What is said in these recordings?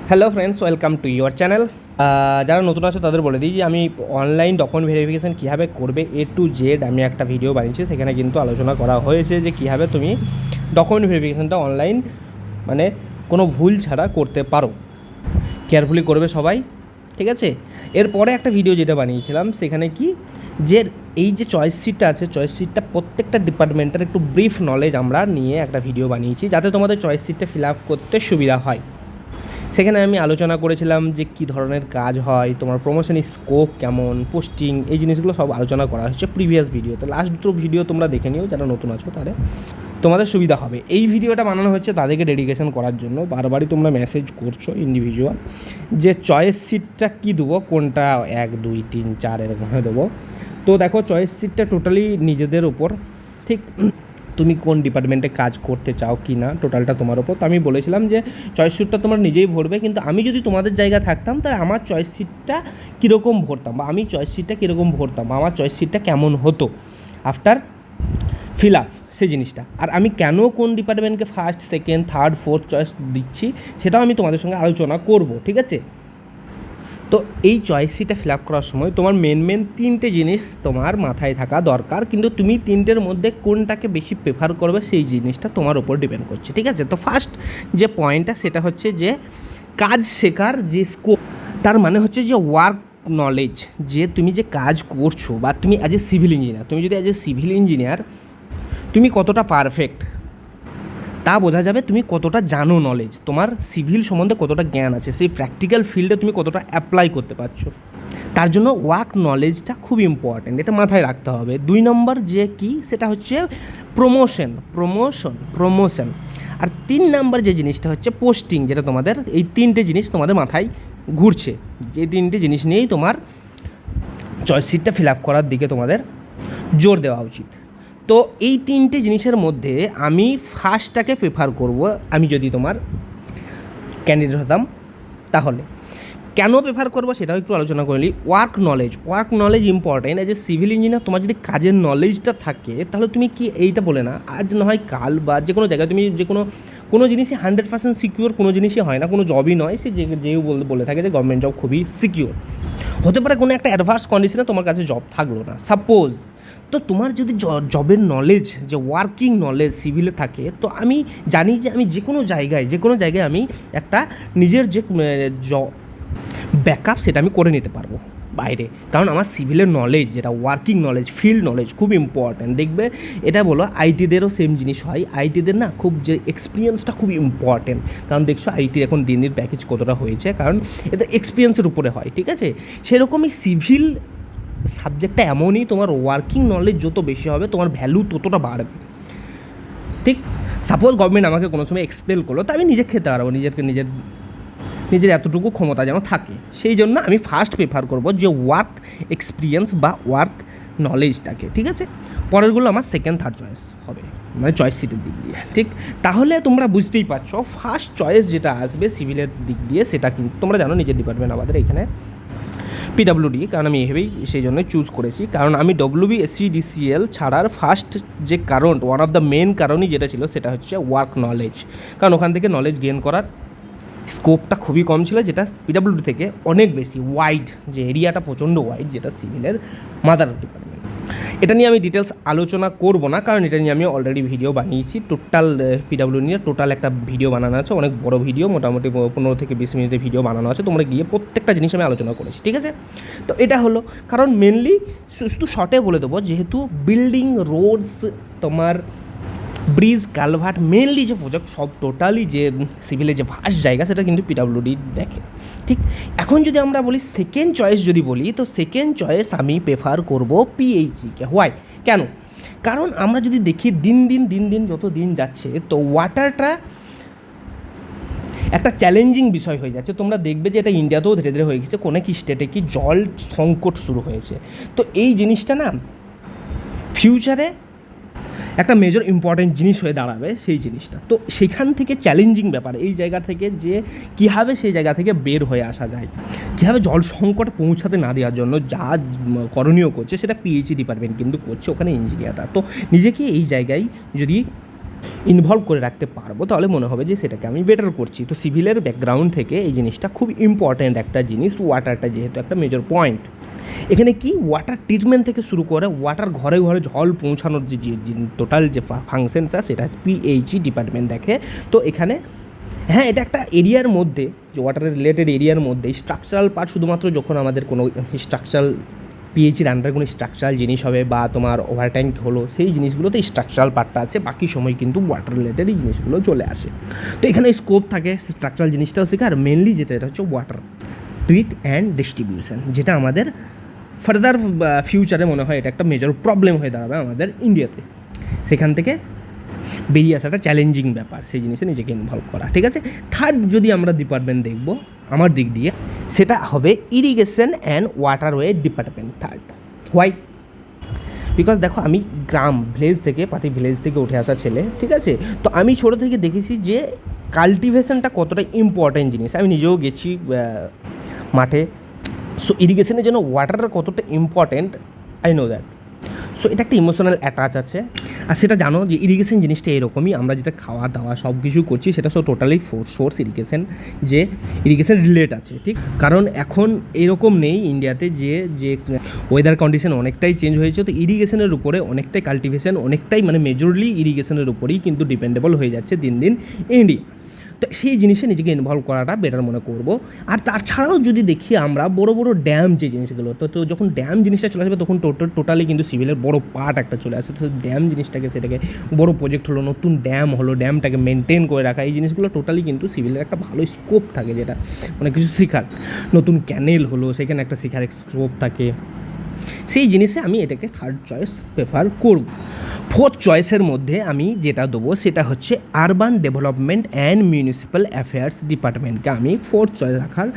Hello friends, welcome to your channel. যারা নতুন আছে তাদের বলে দিই যে আমি অনলাইন ডকুমেন্ট ভেরিফিকেশান কীভাবে করবে A to Z আমি একটা ভিডিও বানিয়েছি। সেখানে কিন্তু আলোচনা করা হয়েছে যে কীভাবে তুমি ডকুমেন্ট ভেরিফিকেশানটা অনলাইন মানে কোনো ভুল ছাড়া করতে পারো। কেয়ারফুলি করবে সবাই, ঠিক আছে। এরপরে একটা ভিডিও যেটা বানিয়েছিলাম সেখানে কি যে এই যে চয়েস শিটটা আছে, চয়েস শিটটা প্রত্যেকটা ডিপার্টমেন্টের একটু ব্রিফ নলেজ আমরা নিয়ে একটা ভিডিও বানিয়েছি যাতে তোমাদের চয়েস শিটটা ফিল আপ করতে সুবিধা হয়। সেখানে আমি আলোচনা করেছিলাম যে কী ধরনের কাজ হয়, তোমার প্রমোশন স্কোপ কেমন, পোস্টিং, এই জিনিসগুলো সব আলোচনা করা হচ্ছে প্রিভিয়াস ভিডিওতে। লাস্ট দুটো ভিডিও তোমরা দেখে নিও, যারা নতুন আছো তাদের তোমাদের সুবিধা হবে। এই ভিডিওটা বানানো হচ্ছে তাদেরকে ডেডিকেশন করার জন্য। বারবারই তোমরা মেসেজ করছো ইন্ডিভিজুয়াল যে চয়েস শিটটা কী দেবো, কোনটা 1 2 3 4 এরকমভাবে দেবো। তো দেখো, চয়েস শিটটা টোটালি নিজেদের ওপর, ঠিক তুমি কোন ডিপার্টমেন্টে কাজ করতে চাও কি না, টোটালটা তোমার ওপর। তো আমি বলেছিলাম যে চয়েস শিটটা তোমরা নিজেই ভরবে, কিন্তু আমি যদি তোমাদের জায়গায় থাকতাম তাহলে আমার চয়েস শিটটা কীরকম ভরতাম, বা আমি চয়েস শিটটা কীরকম ভরতাম, আমার চয়েস শিটটা কেমন হতো আফটার ফিল আপ, সেই জিনিসটা। আর আমি কেন কোন ডিপার্টমেন্টকে first, second, third, fourth choice দিচ্ছি সেটাও আমি তোমাদের সঙ্গে আলোচনা করব, ঠিক আছে। তো এই চয়েস শিটটা ফিল আপ করার সময় তোমার মেন 3টে জিনিস তোমার মাথায় থাকা দরকার, কিন্তু তুমি 3টের মধ্যে কোনটাকে বেশি প্রেফার করবে সেই জিনিসটা তোমার ওপর ডিপেন্ড করছে, ঠিক আছে। তো ফার্স্ট যে পয়েন্টটা সেটা হচ্ছে যে কাজ শেখার যে স্কোপ, তার মানে হচ্ছে যে ওয়ার্ক নলেজ, যে তুমি যে কাজ করছো, বা তুমি অ্যাজ এ সিভিল ইঞ্জিনিয়ার, তুমি যদি অ্যাজ এ সিভিল ইঞ্জিনিয়ার তুমি কতটা পারফেক্ট তা বোঝা যাবে তুমি কতটা জানো, নলেজ তোমার সিভিল সম্বন্ধে কতটা জ্ঞান আছে, সেই প্র্যাকটিক্যাল ফিল্ডে তুমি কতটা অ্যাপ্লাই করতে পারছো। তার জন্য ওয়ার্ক নলেজটা খুব ইম্পর্ট্যান্ট, এটা মাথায় রাখতে হবে। 2 নম্বর যে কি সেটা হচ্ছে প্রমোশন। আর 3 নম্বর যে জিনিসটা হচ্ছে পোস্টিং, যেটা তোমাদের এই 3টে জিনিস তোমাদের মাথায় ঘুরছে, যে 3টে জিনিস নিয়েই তোমার চয়েস শিটটা ফিল আপ করার দিকে তোমাদের জোর দেওয়া উচিত। তো এই 3টে জিনিসের মধ্যে আমি ফার্স্টটাকে প্রেফার করব, আমি যদি তোমার ক্যান্ডিডেট হতাম তাহলে। কেন প্রেফার করবো সেটাও একটু আলোচনা করে নিই। Work knowledge important. As a civil engineer তোমার যদি কাজের নলেজটা থাকে তাহলে তুমি কি এইটা বলে না আজ না হয় কাল, বা যে কোনো জায়গায় তুমি যে কোনো জিনিসই 100% সিকিউর কোনো জিনিসই হয় না, কোনো জবই নয় সে যেও বলে থাকে যে গভর্নমেন্ট জব খুবই সিকিউর। হতে পারে কোনো একটা অ্যাডভার্স কন্ডিশনে তোমার কাছে জব থাকলো না, সাপোজ। তো তোমার যদি জবের নলেজ, যে ওয়ার্কিং নলেজ সিভিলে থাকে, তো আমি জানি যে আমি যে কোনো জায়গায় আমি একটা নিজের যে ব্যাকআপ সেটা আমি করে নিতে পারবো বাইরে, কারণ আমার সিভিলের নলেজ, যেটা ওয়ার্কিং নলেজ, ফিল্ড নলেজ খুব ইম্পর্ট্যান্ট। দেখবে এটা বলো আইটিদেরও সেম জিনিস হয়, আইটিদের না খুব যে এক্সপিরিয়েন্সটা খুব ইম্পর্ট্যান্ট, কারণ দেখছো আইটি এখন দিন প্যাকেজ কতটা হয়েছে, কারণ এটা এক্সপিরিয়েন্সের উপরে হয়, ঠিক আছে। সেরকমই সিভিল সাবজেক্টটা এমনই, তোমার ওয়ার্কিং নলেজ যত বেশি হবে তোমার ভ্যালু ততটা বাড়বে, ঠিক। সাপোজ গভর্নমেন্ট আমাকে কোনো সময় এক্সপ্লেন করলো, তো আমি নিজে খেতে পারবো, নিজের এতটুকু ক্ষমতা যেন থাকে। সেই জন্য আমি ফার্স্ট প্রেফার করব যে ওয়ার্ক এক্সপিরিয়েন্স বা ওয়ার্ক নলেজটাকে, ঠিক আছে। পরেরগুলো আমার সেকেন্ড থার্ড চয়েস হবে, মানে চয়েস সিটের দিক দিয়ে, ঠিক। তাহলে তোমরা বুঝতেই পারছো ফার্স্ট চয়েস যেটা আসবে সিভিলের দিক দিয়ে, সেটা কিন্তু তোমরা জানো নিজের ডিপার্টমেন্ট আমাদের এখানে পিডাব্লিউডি, কারণ আমি এভাবেই সেই জন্য চুজ করেছি, কারণ আমি WBSc-DCL ছাড়ার ফার্স্ট যে কারণ, ওয়ান অফ দ্য মেন কারণই যেটা ছিল সেটা হচ্ছে ওয়ার্ক নলেজ, কারণ ওখান থেকে নলেজ গেইন করার স্কোপটা খুবই কম ছিল, যেটা পিডাব্লিউডি থেকে অনেক বেশি ওয়াইড, যে এরিয়াটা প্রচণ্ড ওয়াইড, যেটা সিভিলের মাদার ডিপার্টমেন্ট। এটা নিয়ে আমি ডিটেলস আলোচনা করব না, কারণ এটা নিয়ে আমি অলরেডি ভিডিও বানিয়েছি, টোটাল পিডাব্লিউডি নিয়ে টোটাল একটা ভিডিও বানানো আছে, অনেক বড় ভিডিও, মোটামুটি 15 থেকে 20 মিনিটের ভিডিও বানানো আছে, তোমরা গিয়ে প্রত্যেকটা জিনিস আমি আলোচনা করেছি, ঠিক আছে। তো এটা হলো কারণ, মেনলি শুধু শর্টে বলে দেবো, যেহেতু বিল্ডিং, রোডস, তোমার ব্রিজ, কালভার্ট, মেনলি যে প্রজেক্ট সব টোটালি যে সিভিলের যে ভাস্ট জায়গা সেটা কিন্তু পিডাব্লিউডি দেখে, ঠিক। এখন যদি আমরা বলি সেকেন্ড চয়েস, যদি বলি তো সেকেন্ড চয়েস আমি প্রেফার করব PHE-কে। হোয়াই, কেন? কারণ আমরা যদি দেখি দিন দিন যত দিন যাচ্ছে, তো ওয়াটারটা একটা চ্যালেঞ্জিং বিষয় হয়ে যাচ্ছে। তোমরা দেখবে যে এটা ইন্ডিয়াতেও ধীরে ধীরে হয়ে গেছে, কোনো কি স্টেটে কি জল সংকট শুরু হয়েছে। তো এই জিনিসটা না ফিউচারে একটা মেজর ইম্পর্টেন্ট জিনিস হয়ে দাঁড়াবে, সেই জিনিসটা। তো সেখান থেকে চ্যালেঞ্জিং ব্যাপার, এই জায়গা থেকে যে কীভাবে সেই জায়গা থেকে বের হয়ে আসা যায়, কীভাবে জল সংকট পৌঁছাতে না দেওয়ার জন্য যা করণীয় করছে সেটা PHE ডিপার্টমেন্ট কিন্তু করছে, ওখানে ইঞ্জিনিয়াররা। তো নিজেকে এই জায়গায় যদি ইনভলভ করে রাখতে পারবো, তাহলে মনে হবে যে সেটাকে আমি বেটার করছি। তো সিভিলের ব্যাকগ্রাউন্ড থেকে এই জিনিসটা খুব ইম্পর্ট্যান্ট একটা জিনিস, ওয়াটারটা যেহেতু একটা মেজর পয়েন্ট। এখানে কি ওয়াটার ট্রিটমেন্ট থেকে শুরু করে ওয়াটার ঘরে ঘরে জল পৌঁছানোর যে টোটাল যে ফাংশনসটা সেটা পিএইচই ডিপার্টমেন্ট দেখে। তো এখানে হ্যাঁ, এটা একটা এরিয়ার মধ্যে, যে ওয়াটারের রিলেটেড এরিয়ার মধ্যে স্ট্রাকচারাল পার্ট শুধুমাত্র যখন আমাদের কোনো স্ট্রাকচারাল পিএইচির আন্ডার কোনো স্ট্রাকচারাল জিনিস হবে বা তোমার ওভার ট্যাঙ্ক হলো, সেই জিনিসগুলোতে স্ট্রাকচারাল পার্টটা আসে, বাকি সময় কিন্তু ওয়াটার রিলেটেড এই জিনিসগুলো চলে আসে। তো এখানে স্কোপ থাকে স্ট্রাকচারাল জিনিসটাও শেখা, আর মেনলি যেটা এটা হচ্ছে ওয়াটার ট্রিট অ্যান্ড ডিস্ট্রিবিউশন, যেটা আমাদের ফার্দার ফিউচারে মনে হয় এটা একটা মেজর প্রবলেম হয়ে দাঁড়াবে আমাদের ইন্ডিয়াতে। সেখান থেকে বেরিয়ে আসাটা চ্যালেঞ্জিং ব্যাপার, সেই জিনিসে নিজেকে ইনভলভ করা। ঠিক আছে, থার্ড যদি আমরা ডিপার্টমেন্ট দেখব আমার দিক দিয়ে, সেটা হবে irrigation and waterway department third. Why? Because দেখো, আমি গ্রাম ভিলেজ থেকে পাতি ভিলেজ থেকে উঠে আসা ছেলে, ঠিক আছে? তো আমি ছোটো থেকে দেখেছি যে কাল্টিভেশনটা কতটা ইম্পর্ট্যান্ট জিনিস। আমি নিজেও গেছি মাঠে। সো ইরিগেশনের জন্য ওয়াটারটা কতটা important I know that. So এটা একটা ইমোশনাল অ্যাটাচ আছে। আর সেটা জানো যে ইরিগেশন জিনিসটা এরকমই, আমরা যেটা খাওয়া দাওয়া সব কিছু করছি সেটা সব টোটালি সোর্স ইরিগেশন, যে ইরিগেশন রিলেট আছে। ঠিক, কারণ এখন এরকম নেই ইন্ডিয়াতে যে ওয়েদার কন্ডিশন অনেকটাই চেঞ্জ হয়েছে, তো ইরিগেশনের উপরে অনেকটাই কাল্টিভেশন, অনেকটাই মানে মেজরলি ইরিগেশনের উপরেই কিন্তু ডিপেন্ডেবল হয়ে যাচ্ছে দিন দিন ইন্ডিয়া। তো সেই জিনিসে নিজেকে ইনভলভ করাটা বেটার মনে করব। আর তাছাড়াও যদি দেখি আমরা বড় বড় ড্যাম যে জিনিসগুলো, তো যখন ড্যাম জিনিসটা চলে আসবে তখন টোটালি কিন্তু সিভিলের বড় পার্ট একটা চলে আসে। তো ড্যাম জিনিসটাকে, সেটাকে বড় প্রজেক্ট হলো, নতুন ড্যাম হলো, ড্যামটাকে মেনটেন করে রাখা, এই জিনিসগুলো টোটালি কিন্তু সিভিলের একটা ভালো স্কোপ থাকে, যেটা মানে কিছু শেখার। নতুন ক্যানেল হলো, সেখানে একটা শেখার স্কোপ থাকে। সেই জিনিসে আমি এটাকে থার্ড চয়েস প্রেফার করব। ফোর্থ চয়েসের মধ্যে আমি যেটা দেবো সেটা হচ্ছে urban development and municipal affairs ডিপার্টমেন্টকে আমি ফোর্থ চয়েস রাখার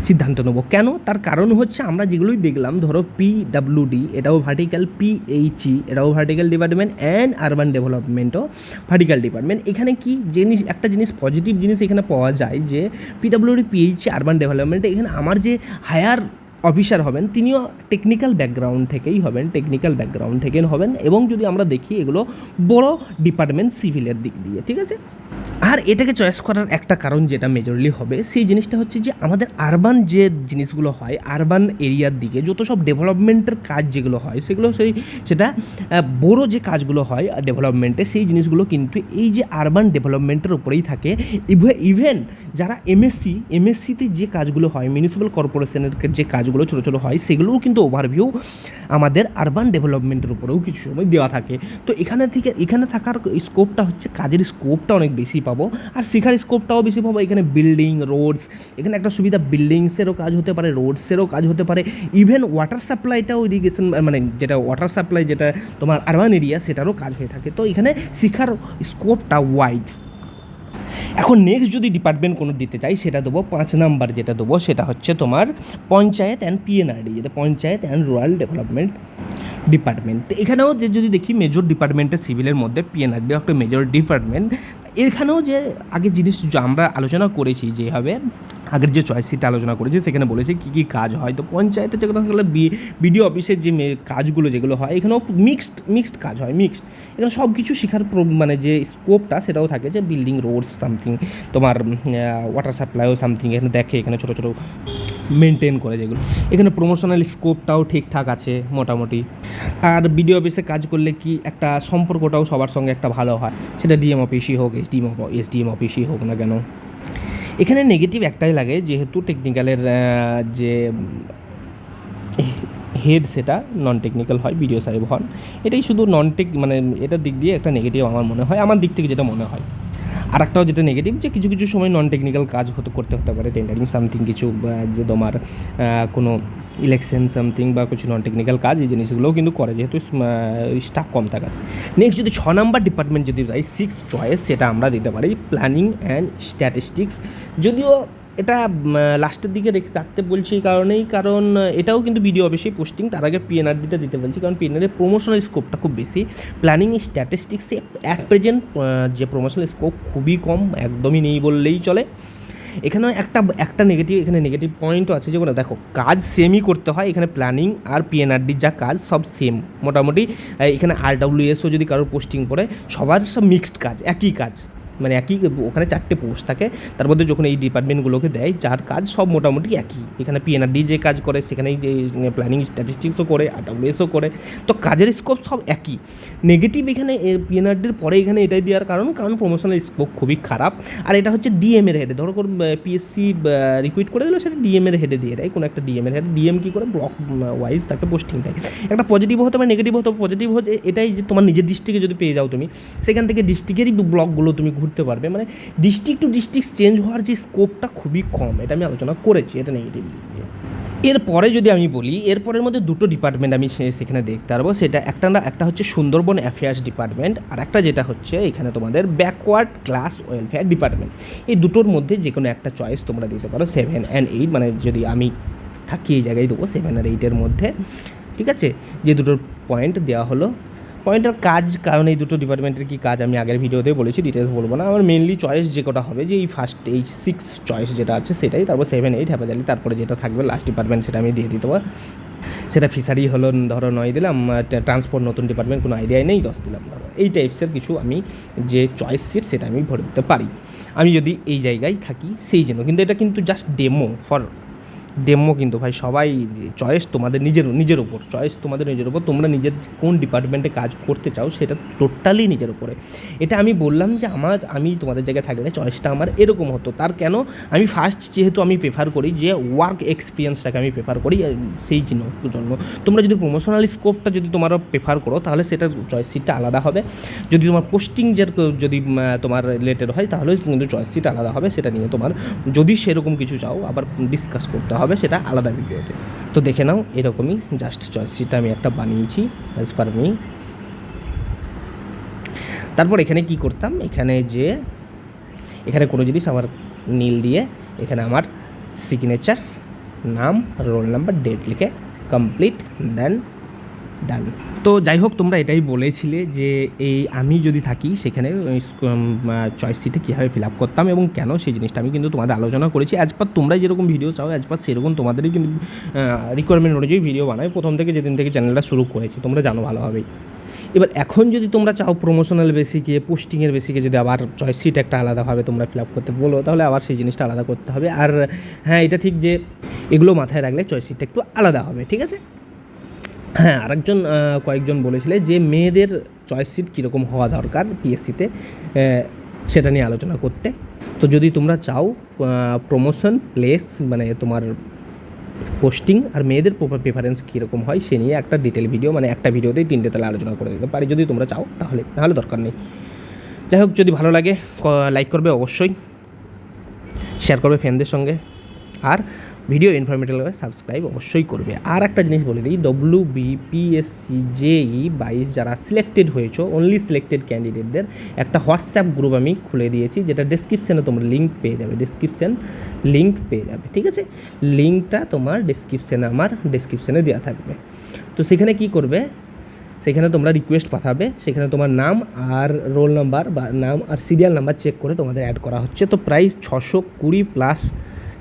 সিদ্ধান্ত নেবো। কেন? তার কারণ হচ্ছে আমরা যেগুলোই দেখলাম, ধরো পিডাব্লিউডি এটাও ভার্টিক্যাল, পিএইচই এটাও ভার্টিক্যাল ডিপার্টমেন্ট, অ্যান্ড আরবান ডেভেলপমেন্টও ভার্টিক্যাল ডিপার্টমেন্ট। এখানে কি জিনিস, একটা জিনিস পজিটিভ জিনিস এখানে পাওয়া যায় যে পিডাব্লিউডি, পিএইচই, আরবান ডেভেলপমেন্ট, এখানে আমার যে হায়ার অফিসার হবেন তিনিও টেকনিক্যাল ব্যাকগ্রাউন্ড থেকেই হবেন, এবং যদি আমরা দেখি এগুলো বড় ডিপার্টমেন্ট সিভিলের দিক দিয়ে। ঠিক আছে, আর এটাকে চয়েস করার একটা কারণ যেটা মেজরলি হবে, সেই জিনিসটা হচ্ছে যে আমাদের আরবান যে জিনিসগুলো হয়, আরবান এরিয়ার দিকে যত সব ডেভেলপমেন্টের কাজ যেগুলো হয়, সেটা বড় যে কাজগুলো হয় ডেভেলপমেন্টে, সেই জিনিসগুলো কিন্তু এই যে আরবান ডেভেলপমেন্টের উপরেই থাকে। ইভেন যারা এমএসসিতে যে কাজগুলো হয়, মিউনিসিপ্যাল কর্পোরেশনের যে কাজগুলো ছোটো ছোটো হয়, সেগুলোও কিন্তু ওভারভিউ আমাদের আরবান ডেভেলপমেন্টের উপরেও কিছু সময় দেওয়া থাকে। তো এখানে থাকার স্কোপটা হচ্ছে, কাজের স্কোপটা অনেক বেশি পাবো, আর শেখার স্কোপটাও বেশি পাবো। এখানে বিল্ডিং, রোডস, এখানে একটা সুবিধা, বিল্ডিংসেরও কাজ হতে পারে, রোডসেরও কাজ হতে পারে, ইভেন ওয়াটার সাপ্লাইটাও ইরিগেশন, মানে যেটা ওয়াটার সাপ্লাই যেটা তোমার আরবান এরিয়া, সেটারও কাজ হয়ে থাকে। তো এখানে শেখার স্কোপটা ওয়াইড। এখন নেক্সট যদি ডিপার্টমেন্ট কোনো দিতে চাই, সেটা দেবো 5 নাম্বার, যেটা দেবো সেটা হচ্ছে তোমার পঞ্চায়েত অ্যান্ড পিএনআরডি, যেটা panchayat and rural development department. তো এখানেও যদি দেখি মেজর ডিপার্টমেন্টের সিভিলের মধ্যে পিএনআরডি একটা মেজর ডিপার্টমেন্ট। এখানেও যে আগে জিনিস আমরা আলোচনা করেছি, যেভাবে আগের যে চয়েস সিটটা আলোচনা করেছি, সেখানে বলেছে কী কী কাজ হয়। তো পঞ্চায়েতের যে কথা বলে বিডিও অফিসের যে কাজগুলো যেগুলো হয়, এখানেও মিক্সড কাজ হয়, এখানে সব কিছু শেখার মানে যে স্কোপটা সেটাও থাকে, যে বিল্ডিং, রোডস, সামথিং তোমার ওয়াটার সাপ্লাইও সামথিং এখানে দেখে, এখানে ছোটো ছোটো মেনটেন করে যেগুলো। এখানে প্রমোশনাল স্কোপটাও ঠিকঠাক আছে মোটামুটি। আর বিডিও অফিসে কাজ করলে কি একটা সম্পর্কটাও সবার সঙ্গে একটা ভালো হয়, সেটা ডিএম অফিসই হোক, এসডিএম অফিসই হোক না কেন। এখানে নেগেটিভ একটাই লাগে, যেহেতু টেকনিক্যালের যে হেড সেটা নন টেকনিক্যাল হয়, বিডিও সাহেব হন, এটাই শুধু মানে এটার দিক দিয়ে একটা নেগেটিভ আমার মনে হয়, আমার দিক থেকে যেটা মনে হয়। আর একটাও যেটা নেগেটিভ, যে কিছু কিছু সময় নন টেকনিক্যাল কাজ করতে পারে, টেন্ডারিং সামথিং কিছু, যে তোমার কোনো ইলেকশন সামথিং বা কিছু নন টেকনিক্যাল কাজ, এই জিনিসগুলোও কিন্তু করে, যেহেতু স্টাফ কম থাকা। নেক্সট যদি 6 নাম্বার ডিপার্টমেন্ট যদি যাই, 6th চয়েস, সেটা আমরা দিতে পারি প্ল্যানিং অ্যান্ড স্ট্যাটিস্টিক্স। যদিও এটা লাস্টের দিকে রাখতে বলছি এই কারণেই, কারণ এটাও কিন্তু বিডিও অফিসেই পোস্টিং, তার আগে পিএনআরডিটা দিতে বলছি, কারণ পিএনআরডির প্রমোশনাল স্কোপটা খুব বেশি। প্ল্যানিং স্ট্যাটিস্টিক্সে অ্যাট প্রেজেন্ট যে প্রমোশনাল স্কোপ খুবই কম, একদমই নেই বললেই চলে। এখানেও একটা এখানে নেগেটিভ পয়েন্টও আছে, যেগুলো দেখো কাজ সেমই করতে হয়, এখানে প্ল্যানিং আর পিএনআরডির যা কাজ সব সেম মোটামুটি। এখানে আরডব্লিউএসও যদি কারোর পোস্টিং পড়ে, সবার সব মিক্সড কাজ, একই কাজ, মানে একই, ওখানে 4টে পোস্ট থাকে, তার মধ্যে যখন এই ডিপার্টমেন্টগুলোকে দেয় যার কাজ সব মোটামুটি একই। এখানে পিএনআরডি যে কাজ করে সেখানেই যে প্ল্যানিং স্ট্যাটিস্টিক্সও করে, আরডব্লিউএসও করে, তো কাজের স্কোপ সব একই। নেগেটিভ এখানে পিএনআরডির পরে এখানে এটাই দেওয়ার কারণ প্রমোশনাল স্কোপ খুবই খারাপ। আর এটা হচ্ছে ডিএমের হেডে, ধরো পিএসসি রিক্রুইট করে দিল, সেটা ডিএমের হেডে দিয়ে দেয়, কোনো একটা ডিএমের হেড। ডিএম কী করে ব্লক ওয়াইজ তাকে পোস্টিং দেয়। একটা পজিটিভ হতে পারে, নেগেটিভ হতে পারে। পজিটিভ হচ্ছে এটাই যে তোমার নিজের ডিস্ট্রিক্টে যদি পেয়ে যাও তুমি, সেখান থেকে ডিস্ট্রিক্টেরই ব্লকগুলো তুমি ঘুরতে পারবে। মানে ডিস্ট্রিক্ট টু ডিস্ট্রিক্ট চেঞ্জ হওয়ার যে স্কোপটা খুবই কম, এটা আমি আলোচনা করেছি, এটা নেগেটিভ দিক দিয়ে। এরপরে যদি আমি বলি, এরপরের মধ্যে দুটো ডিপার্টমেন্ট আমি সেখানে দেখতে পারবো, সেটা একটা হচ্ছে সুন্দরবন অ্যাফেয়ার্স ডিপার্টমেন্ট, আর একটা যেটা হচ্ছে এখানে তোমাদের ব্যাকওয়ার্ড ক্লাস ওয়েলফেয়ার ডিপার্টমেন্ট। এই দুটোর মধ্যে যে কোনো একটা চয়েস তোমরা দিতে পারো, 7 and 8, মানে যদি আমি থাকি এই জায়গায় দেবো 7 আর 8-এর মধ্যে, ঠিক আছে। যে দুটোর পয়েন্ট দেওয়া হলো, পয়েন্টের কাজ, কারণ এই দুটো ডিপার্টমেন্টের কী কাজ আমি আগের ভিডিওতে বলেছি, ডিটেলস বলবো না। আমার মেনলি চয়েস যে কটা হবে, যে এই ফার্স্ট এই 6 চয়েস যেটা আছে সেটাই, তারপর 7, 8 হ্যাপাজালি, তারপরে যেটা থাকবে লাস্ট ডিপার্টমেন্ট সেটা আমি দিয়ে দিতে পারবো। সেটা ফিশারি হলো ধরো 9 দিলাম, ট্রান্সপোর্ট নতুন ডিপার্টমেন্ট কোনো আইডিয়াই নেই 10 দিলাম ধরো। এই টাইপসের কিছু আমি যে চয়েস সিট সেটা আমি ভরে দিতে পারি আমি যদি এই জায়গায় থাকি সেই জন্য। কিন্তু এটা কিন্তু জাস্ট ডেমো কিন্তু ভাই, সবাই চয়েস তোমাদের নিজের ওপর, চয়েস তোমাদের নিজের ওপর, তোমরা নিজের কোন ডিপার্টমেন্টে কাজ করতে চাও সেটা টোটালি নিজের ওপরে। এটা আমি বললাম যে আমি তোমাদের জায়গায় থাকলে চয়েসটা আমার এরকম হতো, তার কেন আমি ফার্স্ট যেহেতু আমি প্রেফার করি যে ওয়ার্ক এক্সপিরিয়েন্সটাকে আমি প্রেফার করি, সেই জন্য তোমরা যদি প্রমোশনাল স্কোপটা যদি তোমরা প্রেফার করো তাহলে সেটা চয়েস সিটটা আলাদা হবে। যদি তোমার পোস্টিং যদি তোমার রিলেটেড হয় তাহলে কিন্তু চয়েস সিট আলাদা হবে, সেটা নিয়ে তোমার যদি সেরকম কিছু চাও আবার ডিসকাস করতে হবে, সেটা আলাদা ভিডিওতে। তো দেখে নাও, এরকমই জাস্ট চয়েস সিটটা আমি একটা বানিয়েছি অ্যাজ পার মি। তারপর এখানে কি করতাম, এখানে কোনো জিনিস আমার নীল দিয়ে, এখানে আমার সিগনেচার, নাম, রোল নাম্বার, ডেট লিখে কমপ্লিট, দেন ডান। তো যাই হোক, তোমরা এটাই বলেছিলে যে আমি যদি থাকি সেখানে চয়েস সিটে কীভাবে ফিল আপ করতাম এবং কেন, সেই জিনিসটা আমি কিন্তু তোমাদের আলোচনা করেছি। অ্যাজ পার তোমরা যেরকম ভিডিও চাও, অ্যাজ পার সেরকম তোমাদেরই কিন্তু রিকোয়ারমেন্ট অনুযায়ী ভিডিও বানাই, প্রথম থেকে যেদিন থেকে চ্যানেলটা শুরু করেছি, তোমরা জানো ভালোভাবেই। এবার এখন যদি তোমরা চাও প্রমোশনাল বেসিকে, পোস্টিংয়ের বেসিকে যদি আবার চয়েস সিট একটা আলাদাভাবে তোমরা ফিল আপ করতে বলো, তাহলে আবার সেই জিনিসটা আলাদা করতে হবে। আর হ্যাঁ, এটা ঠিক যে এগুলো মাথায় রাখলে চয়েস সিটটা একটু আলাদা হবে, ঠিক আছে। হ্যাঁ, কয়েকজন বলেছিলে যে মেয়েদের চয়েস সিট কীরকম হওয়া দরকার পিএসসিতে, সেটা নিয়ে আলোচনা করতে। তো যদি তোমরা চাও প্রমোশন প্লেস, মানে তোমার পোস্টিং আর মেয়েদের প্রেফারেন্স কীরকম হয় সে নিয়ে একটা ডিটেল ভিডিও, মানে একটা ভিডিওতেই 3টে তাহলে আলোচনা করে দিতে পারি যদি তোমরা চাও, তাহলে দরকার নেই। যাই হোক, যদি ভালো লাগে লাইক করবে অবশ্যই, শেয়ার করবে ফ্রেন্ডদের সঙ্গে, আর ভিডিও ইনফরমেটিভ লাগবে সাবস্ক্রাইব অবশ্যই করবে। আর একটা জিনিস বলে দিই, WBPSC JEE 22 যারা সিলেক্টেড হয়েছো, অনলি সিলেক্টেড ক্যান্ডিডেটদের একটা হোয়াটসঅ্যাপ গ্রুপ আমি খুলে দিয়েছি, যেটা ডেসক্রিপশানে তোমরা লিঙ্ক পেয়ে যাবে, ঠিক আছে। লিঙ্কটা তোমার আমার ডেসক্রিপশানে দেওয়া থাকবে। তো সেখানে কি করবে, সেখানে তোমরা রিকোয়েস্ট পাঠাবে, সেখানে তোমার নাম আর রোল নাম্বার বা নাম আর সিরিয়াল নাম্বার চেক করে তোমাদের অ্যাড করা হচ্ছে। তো প্রায় 620+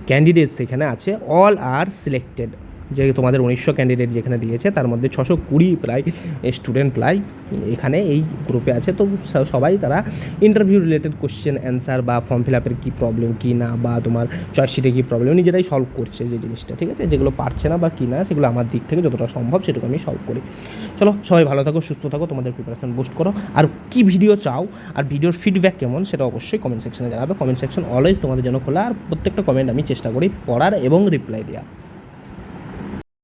ক্যান্ডিডেট সেখানে আছে, অল আর সিলেক্টেড। যে তোমাদের 1900 ক্যান্ডিডেট যেখানে দিয়েছে তার মধ্যে 620 প্রায় স্টুডেন্ট এখানে এই গ্রুপে আছে। তো সবাই তারা ইন্টারভিউ রিলেটেড কোশ্চেন অ্যান্সার বা ফর্ম ফিল আপের কী প্রবলেম কী না, বা তোমার চয়েস শিটে কী প্রবলেম, নিজেরাই সলভ করছে যে জিনিসটা, ঠিক আছে। যেগুলো পারছে না বা কী না, সেগুলো আমার দিক থেকে যতটা সম্ভব সেটুকু আমি সলভ করি। চলো, সবাই ভালো থাকো, সুস্থ থাকো, তোমাদের প্রিপারেশান বুস্ট করো। আর কী ভিডিও চাও আর ভিডিওর ফিডব্যাক কেমন সেটা অবশ্যই কমেন্ট সেকশনে জানাবে। কমেন্ট সেকশন অলওয়েজ তোমাদের জন্য খোলা, আর প্রত্যেকটা কমেন্ট আমি চেষ্টা করি পড়ার এবং রিপ্লাই দেওয়া।